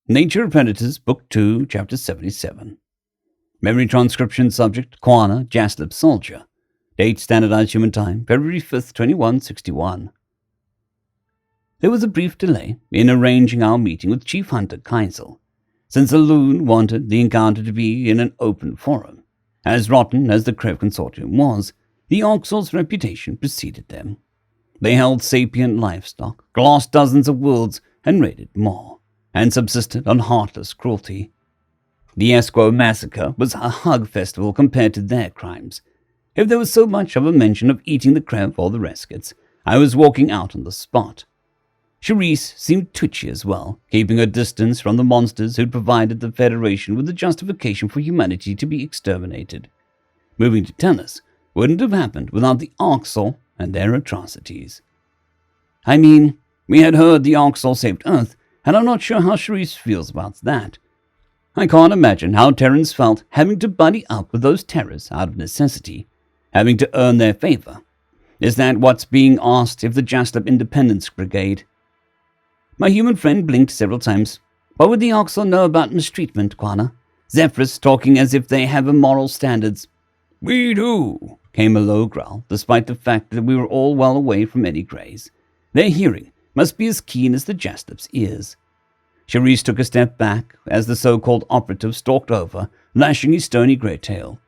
Nature of Predators, Book 2, Chapter 77. Memory transcription subject, Quana, Jaslip Soldier. Date, Standardized Human Time, February 5th, 2161. There was a brief delay in arranging our meeting with Chief Hunter Keisel, since the loon wanted the encounter to be in an open forum. As rotten as the Krev Consortium was, the Orcs' reputation preceded them. They held sapient livestock, glassed dozens of worlds, and raided more, and subsisted on heartless cruelty. The Esquo massacre was a hug festival compared to their crimes. If there was so much of a mention of eating the Krev or the Reskets, I was walking out on the spot. Charisse seemed twitchy as well, keeping her distance from the monsters who'd provided the Federation with the justification for humanity to be exterminated. Moving to Tellus wouldn't have happened without the Arxol and their atrocities. I mean, we had heard the Arxol saved Earth, and I'm not sure how Charisse feels about that. I can't imagine how Terrans felt having to buddy up with those terrors out of necessity, having to earn their favor. Is that what's being asked of the Jaslip Independence Brigade? My human friend blinked several times. What would the Arxol know about mistreatment, Quana? Zephyrus talking as if they have immoral standards. We do, came a low growl, despite the fact that we were all well away from any grays. Their hearing must be as keen as the Jaslip's ears. Charisse took a step back as the so-called operative stalked over, lashing his stony grey tail.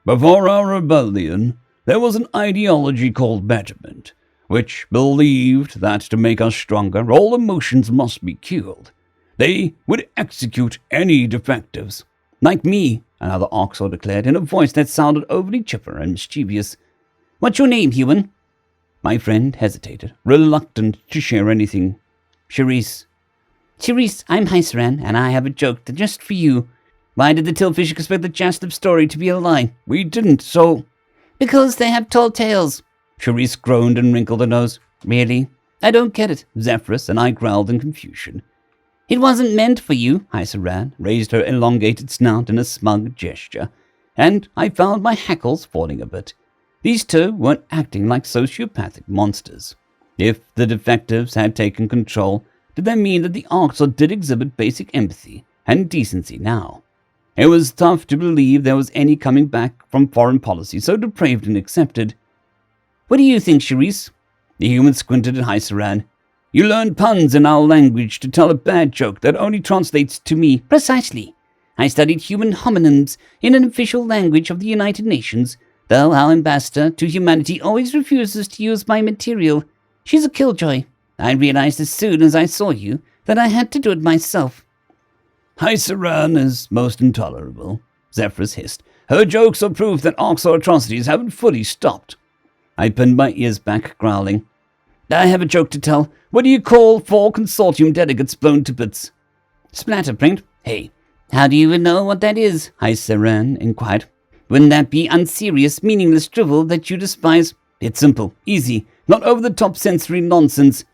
Before our rebellion, there was an ideology called betterment, which believed that to make us stronger, all emotions must be killed. They would execute any defectives. Like me, another Arxol declared in a voice that sounded overly chipper and mischievous. What's your name, human? My friend hesitated, reluctant to share anything. Charisse, I'm Heiseran, and I have a joke just for you. Why did the Tillfish expect the Jaslip story to be a lie? We didn't, so... Because they have tall tales. Charisse groaned and wrinkled her nose. Really? I don't get it, Zephyrus and I growled in confusion. It wasn't meant for you, Heiseran raised her elongated snout in a smug gesture, and I found my hackles falling a bit. These two weren't acting like sociopathic monsters. If the defectives had taken control, did that mean that the Arxol did exhibit basic empathy and decency now? It was tough to believe there was any coming back from foreign policy so depraved and accepted. What do you think, Charisse? The human squinted at Heiseran. You learned puns in our language to tell a bad joke that only translates to me. Precisely. I studied human homonyms in an official language of the United Nations, though our ambassador to humanity always refuses to use my material. She's a killjoy. I realized as soon as I saw you that I had to do it myself. Heiseran is most intolerable, Zephyrus hissed. Her jokes are proof that Arxol atrocities haven't fully stopped. I pinned my ears back, growling. I have a joke to tell. What do you call 4 consortium delegates blown to bits? Splatterprint. Hey, how do you even know what that is? Heiseran inquired. Wouldn't that be unserious, meaningless drivel that you despise? It's simple, easy, not over-the-top sensory nonsense.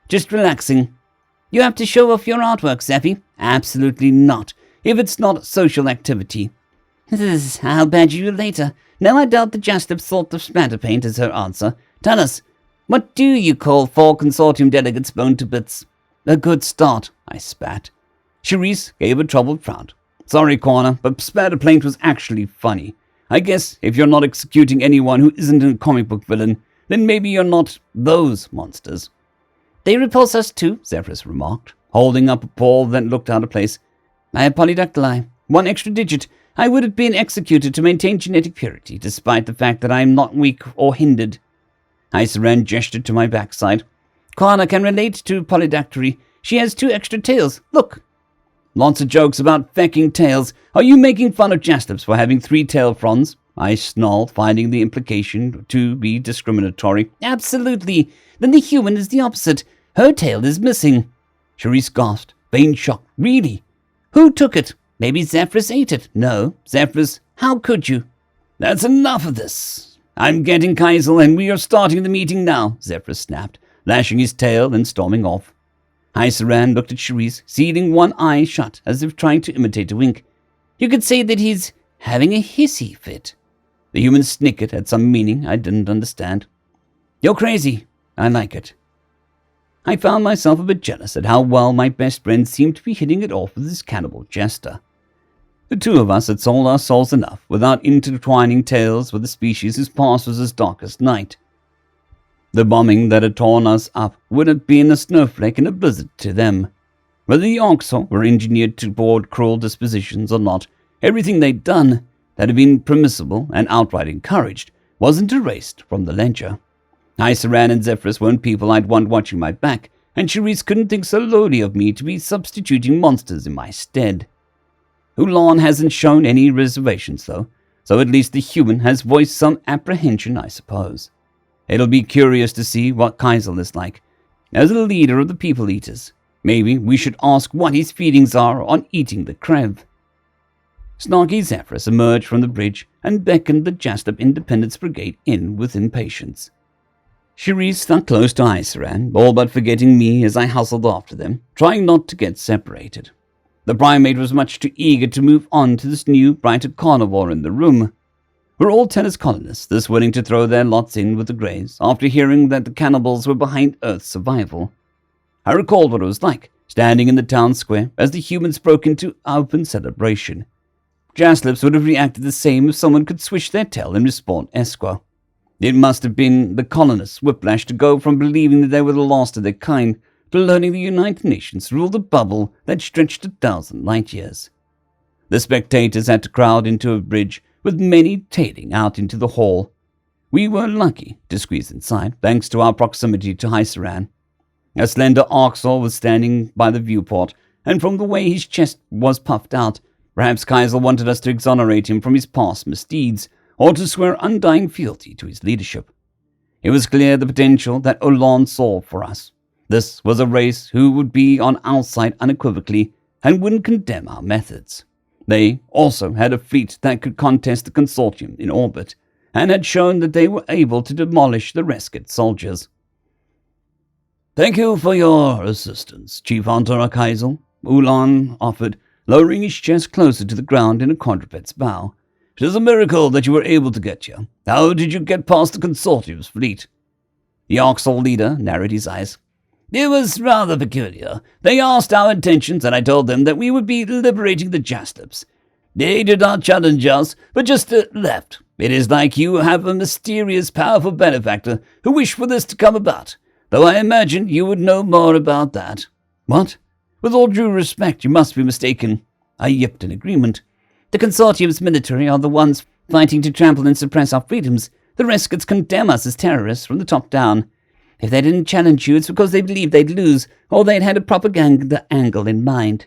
Just relaxing. You have to show off your artwork, Zeffy. Absolutely not, if it's not social activity. I'll badge you later. Now I doubt the Jaslip thought of splatterpaint as her answer. Tell us, what do you call 4 consortium delegates blown to bits? A good start, I spat. Charisse gave a troubled frown. Sorry, Quana, but splatterpaint was actually funny. I guess if you're not executing anyone who isn't a comic book villain, then maybe you're not those monsters. They repulse us too, Zephyrus remarked, holding up a paw that looked out of place. I have polydactyli. 1 extra digit. I would have been executed to maintain genetic purity, despite the fact that I am not weak or hindered. Heiseran gestured to my backside. Quana can relate to polydactyly. She has 2 extra tails. Look. Lots of jokes about fecking tails. Are you making fun of Jaslips for having 3 tail fronds? I snarled, finding the implication to be discriminatory. Absolutely. Then the human is the opposite. Her tail is missing. Charisse gasped, vain shock. Really? Who took it? Maybe Zephyrus ate it. No, Zephyrus, how could you? That's enough of this. I'm getting Keisel and we are starting the meeting now, Zephyrus snapped, lashing his tail and storming off. Heiseran looked at Charisse, sealing one eye shut as if trying to imitate a wink. You could say that he's having a hissy fit. The human snickered at some meaning I didn't understand. You're crazy. I like it. I found myself a bit jealous at how well my best friend seemed to be hitting it off with his cannibal jester. The two of us had sold our souls enough without intertwining tales with a species whose past was as dark as night. The bombing that had torn us up would have been a snowflake in a blizzard to them. Whether the Orcs were engineered toward cruel dispositions or not, everything they'd done that had been permissible and outright encouraged wasn't erased from the ledger. Iceran and Zephyrus weren't people I'd want watching my back, and Charisse couldn't think so lowly of me to be substituting monsters in my stead. Ulan hasn't shown any reservations, though, so at least the human has voiced some apprehension, I suppose. It'll be curious to see what Kaisel is like. As the leader of the People Eaters, maybe we should ask what his feelings are on eating the Krev. Snarky Zephyrus emerged from the bridge and beckoned the Jaslip Independence Brigade in with impatience. Charisse stuck close to Iceran, all but forgetting me as I hustled after them, trying not to get separated. The primate was much too eager to move on to this new, brighter carnivore in the room. We're all tennis colonists, thus willing to throw their lots in with the Greys after hearing that the cannibals were behind Earth's survival. I recalled what it was like, standing in the town square as the humans broke into open celebration. Jaslips would have reacted the same if someone could swish their tail and respawn Esquire. It must have been the colonists' whiplash to go from believing that they were the last of their kind to learning the United Nations ruled a bubble that stretched 1,000 light years. The spectators had to crowd into a bridge, with many tailing out into the hall. We were lucky to squeeze inside, thanks to our proximity to Hyceran. A slender Arxor was standing by the viewport, and from the way his chest was puffed out, perhaps Kaisel wanted us to exonerate him from his past misdeeds, or to swear undying fealty to his leadership. It was clear the potential that Olan saw for us. This was a race who would be on our side unequivocally and wouldn't condemn our methods. They also had a fleet that could contest the consortium in orbit, and had shown that they were able to demolish the Resket soldiers. "Thank you for your assistance, Chief Hunter Kaisel," Ulan offered, lowering his chest closer to the ground in a quadruped's bow. "It is a miracle that you were able to get here. How did you get past the consortium's fleet?" The Oxal leader narrowed his eyes. "It was rather peculiar. They asked our intentions, and I told them that we would be liberating the Jaslips. They did not challenge us, but just left. It is like you have a mysterious, powerful benefactor who wished for this to come about, though I imagine you would know more about that." "What? With all due respect, you must be mistaken." I yipped in agreement. "The consortium's military are the ones fighting to trample and suppress our freedoms. The Reskets condemn us as terrorists from the top down. If they didn't challenge you, it's because they believed they'd lose, or they'd had a propaganda angle in mind."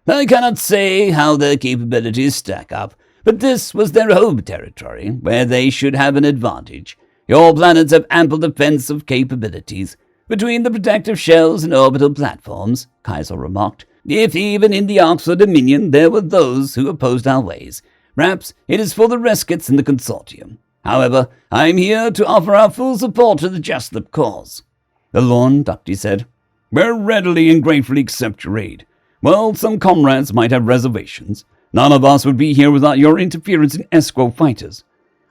"I cannot say how their capabilities stack up, but this was their home territory, where they should have an advantage. Your planets have ample defensive capabilities. Between the protective shells and orbital platforms," Kaisel remarked, "if even in the Oxford Dominion there were those who opposed our ways, perhaps it is for the Reskets in the consortium. However, I am here to offer our full support to the Jaslip cause." The Lorn ducked his head. "We readily and gratefully accept your aid. Well, some comrades might have reservations. None of us would be here without your interference in Esquo fighters.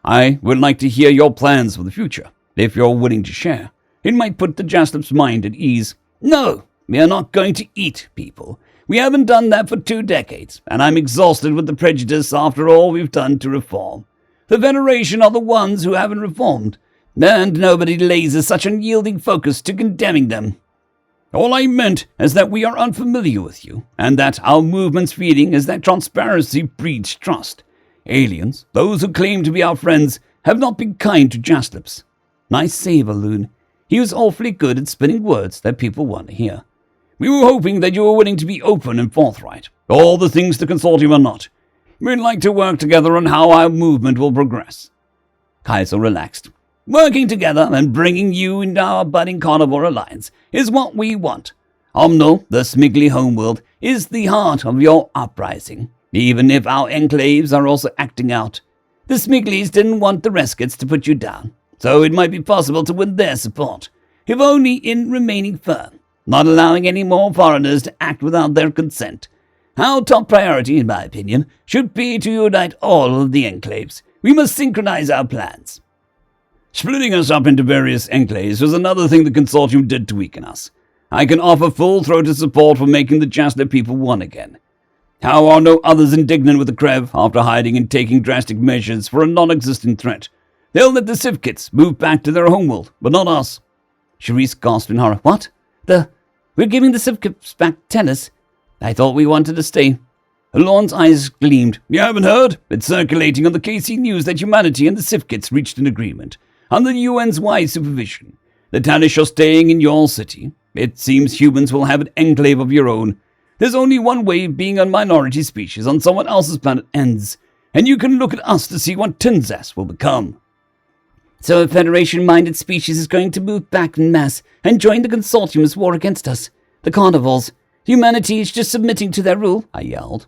I would like to hear your plans for the future, if you're willing to share. It might put the Jaslip's mind at ease." "No, we are not going to eat people. We haven't done that for 2 decades, and I'm exhausted with the prejudice after all we've done to reform. The Federation are the ones who haven't reformed, and nobody lays such unyielding focus to condemning them. All I meant is that we are unfamiliar with you, and that our movement's feeling is that transparency breeds trust. Aliens, those who claim to be our friends, have not been kind to Jaslips." Nice save, Loon. He was awfully good at spinning words that people want to hear. "We were hoping that you were willing to be open and forthright. All the things the consortium are not. We'd like to work together on how our movement will progress." Kaisel relaxed. "Working together and bringing you into our budding carnivore alliance is what we want. Omnal, the Smiggly homeworld, is the heart of your uprising, even if our enclaves are also acting out. The Smigglies didn't want the Reskets to put you down, so it might be possible to win their support, if only in remaining firm, not allowing any more foreigners to act without their consent. Our top priority, in my opinion, should be to unite all of the enclaves. We must synchronize our plans." "Splitting us up into various enclaves was another thing the consortium did to weaken us. I can offer full-throated support for making the Jasler people one again. How are no others indignant with the Krev after hiding and taking drastic measures for a non-existent threat? They'll let the Sivkits move back to their homeworld, but not us. Charisse gasped in horror. What? We're giving the Sivkits back tennis? I thought we wanted to stay. Alon's eyes gleamed. You haven't heard? It's circulating on the KC News that humanity and the Sivkits reached an agreement, under the UN's wide supervision. The Tanish are staying in your city. It seems humans will have an enclave of your own. There's only one way being a minority species on someone else's planet ends, and you can look at us to see what Tinzas will become. So a Federation-minded species is going to move back en masse and join the Consortium's war against us, the Carnivores. Humanity is just submitting to their rule, I yelled.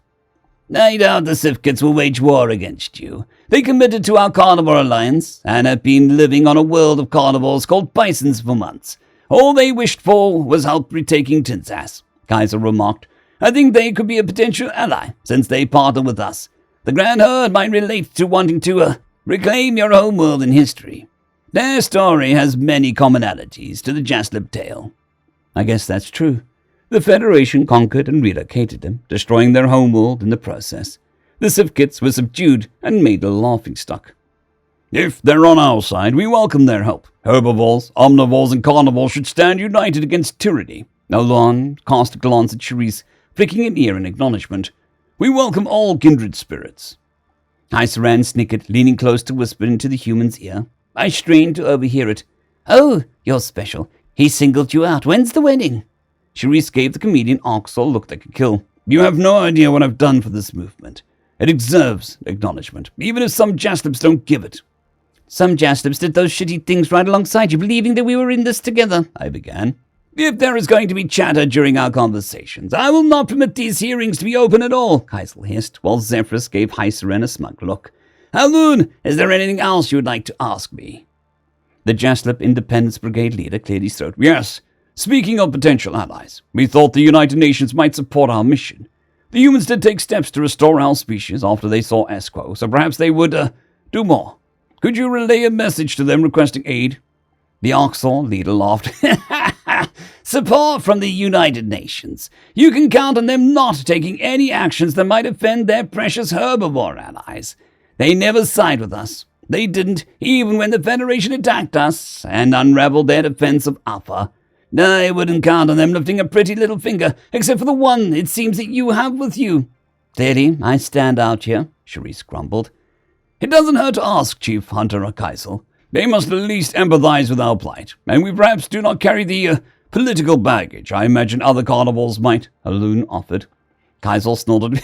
I doubt the Sivkits will wage war against you. They committed to our Carnivore Alliance and have been living on a world of carnivores called bisons for months. All they wished for was help retaking Tinzas, Kaiser remarked. I think they could be a potential ally, since they partner with us. The Grand Herd might relate to wanting to reclaim your homeworld in history. Their story has many commonalities to the Jaslib tale. I guess that's true. The Federation conquered and relocated them, destroying their homeworld in the process. The Sivkits were subdued and made a laughingstock. If they're on our side, we welcome their help. Herbivores, omnivores, and carnivores should stand united against tyranny. Alon cast a glance at Charisse, flicking an ear in acknowledgement. We welcome all kindred spirits. Hyceran snickered, leaning close to whisper into the human's ear. I strained to overhear it. Oh, you're special. He singled you out. When's the wedding? Charisse gave the comedian Oxel look like a kill. You have no idea what I've done for this movement. It deserves acknowledgement, even if some Jaslibs don't give it. Some Jaslibs did those shitty things right alongside you, believing that we were in this together, I began. If there is going to be chatter during our conversations, I will not permit these hearings to be open at all, Kaisel hissed, while Zephyrus gave Hyceren a smug look. Halun, is there anything else you would like to ask me? The Jaslib Independence Brigade leader cleared his throat. Yes. Speaking of potential allies, we thought the United Nations might support our mission. The humans did take steps to restore our species after they saw Esquo, so perhaps they would, do more. Could you relay a message to them requesting aid? The Oxor leader laughed. Support from the United Nations. You can count on them not taking any actions that might offend their precious herbivore allies. They never side with us. They didn't, even when the Federation attacked us and unraveled their defense of Alpha. I wouldn't count on them lifting a pretty little finger, except for the one it seems that you have with you. Clearly, I stand out here, Charisse grumbled. It doesn't hurt to ask, Chief Hunter or Kaisel. They must at least empathize with our plight, and we perhaps do not carry the political baggage I imagine other carnivores might, Halun offered. Kaisel snorted.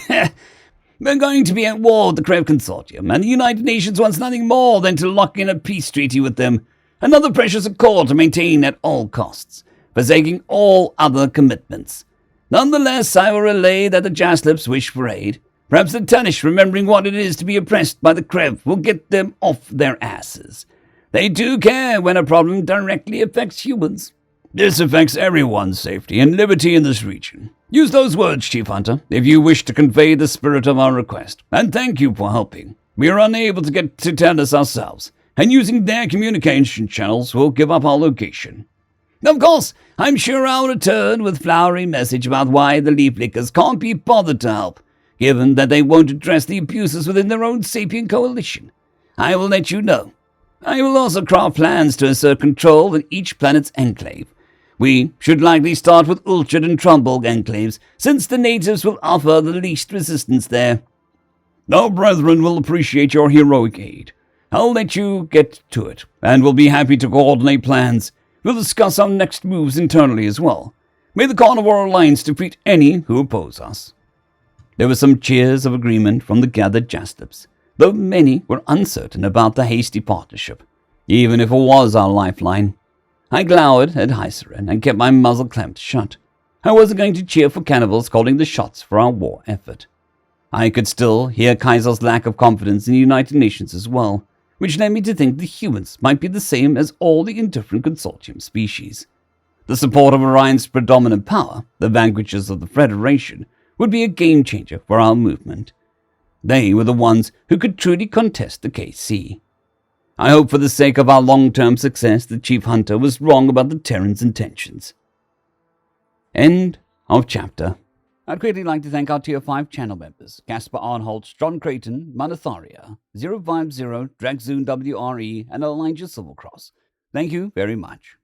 We're going to be at war with the Krev Consortium, and the United Nations wants nothing more than to lock in a peace treaty with them, another precious accord to maintain at all costs, forsaking all other commitments. Nonetheless, I will relay that the Jaslibs wish for aid. Perhaps the Tanish, remembering what it is to be oppressed by the Krev, will get them off their asses. They do care when a problem directly affects humans. This affects everyone's safety and liberty in this region. Use those words, Chief Hunter, if you wish to convey the spirit of our request, and thank you for helping. We are unable to get to Tandis ourselves, and using their communication channels will give up our location. Of course, I'm sure I'll return with flowery message about why the Leaf Lickers can't be bothered to help, given that they won't address the abuses within their own sapient coalition. I will let you know. I will also craft plans to assert control in each planet's enclave. We should likely start with Ulchard and Trumbolg enclaves, since the natives will offer the least resistance there. Our brethren will appreciate your heroic aid. I'll let you get to it, and will be happy to coordinate plans. We'll discuss our next moves internally as well. May the Carnivore Alliance defeat any who oppose us. There were some cheers of agreement from the gathered Jaslips, though many were uncertain about the hasty partnership, even if it was our lifeline. I glowered at Hyceren and kept my muzzle clamped shut. I wasn't going to cheer for cannibals calling the shots for our war effort. I could still hear Kaiser's lack of confidence in the United Nations as well, which led me to think the humans might be the same as all the indifferent consortium species. The support of Orion's predominant power, the vanquishers of the Federation, would be a game-changer for our movement. They were the ones who could truly contest the KC. I hope for the sake of our long-term success that Chief Hunter was wrong about the Terran's intentions. End of chapter. I'd greatly like to thank our Tier 5 channel members, Casper Arnholtz, John Creighton, Manatharia, 050, Dragzoon WRE, and Elijah Silvercross. Thank you very much.